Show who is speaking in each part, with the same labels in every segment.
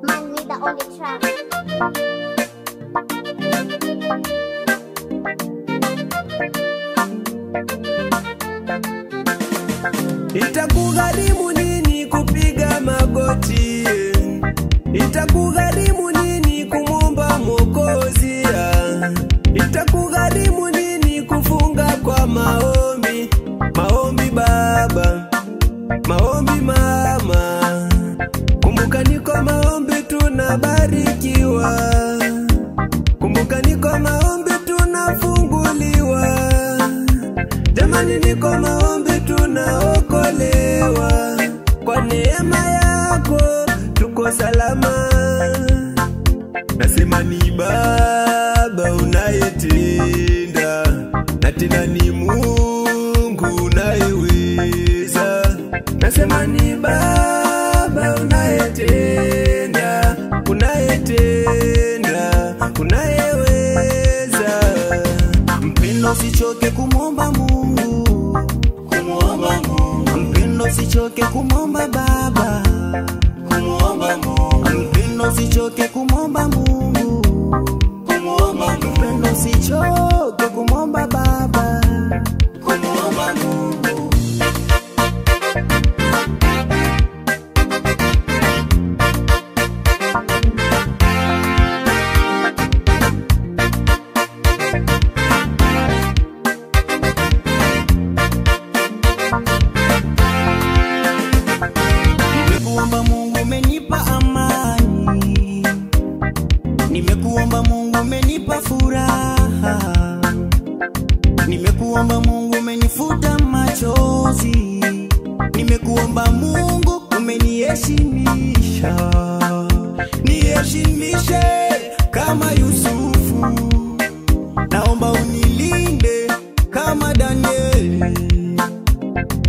Speaker 1: Man with the only track.
Speaker 2: Itakugharimu nini kupiga magoti? Itakugharimu nini kumwomba Mwokozi? Itakugharimu nini kufunga kwa maombi? Maombi baba, maombi mama. Kumbuka niko maombi tunabarikiwa. Kumbuka niko maombi tunafunguliwa. Jamani niko maombi tunaokolewa. Kwa neema yako tuko salama. Nasema ni Baba unayetenda, na tena ni Mungu unayeweza. Nasema ni Baba unayetenda, unayetenda, unayeweza. Mpendo usichoke kumwomba Mungu, kumwomba Mungu. Mpendo usichoke kumwomba Baba, kumwomba Mungu. Mpendo usichoke kumwomba Mungu, kumwomba Mungu. Mpendo usichoke kumwomba Baba, kumwomba Mungu. Nimekuomba Mungu umenipa amani, nimekuomba Mungu umenipa furaha, nimekuomba Mungu umenifuta machozi, nimekuomba Mungu umeniheshimisha. Niheshimishe kama Yusufu, naomba unilinde kama Danieli,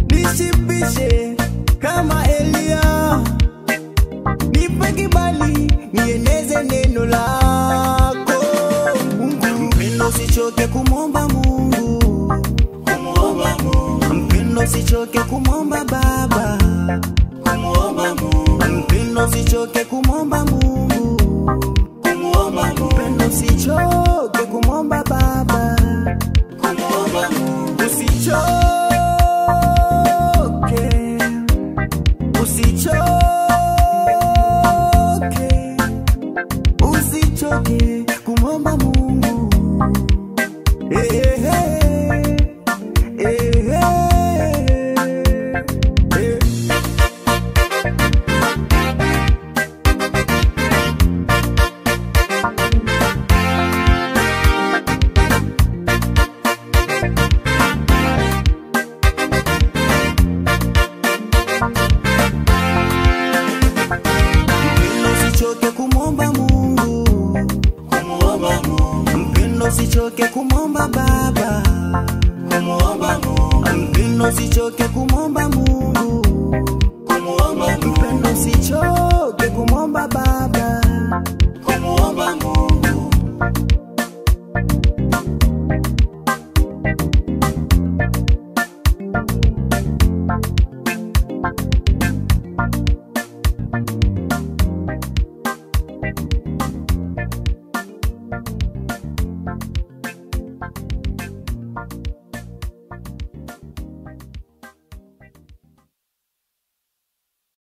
Speaker 2: nishibishe kama Elia, nipe kibali nieneze neno lako. Mpendo usichoke kumwomba Mungu, kumwomba Mungu. Mpendo usichoke kumwomba Baba, kumwomba Mungu. Mpendo usichoke kumwomba Mungu, kumwomba Mungu. Mpendo usichoke kumwomba Baba, kumwomba Mungu. Usichoke, usichoke, usichoke kumwomba Mungu. Hey, hey, hey, hey, hey. Usichoke kumwomba Mungu, kumwomba Mungu. Mpendo usichoke kumwomba Baba, kumwomba Mungu. Mpendo usichoke kumwomba Mungu.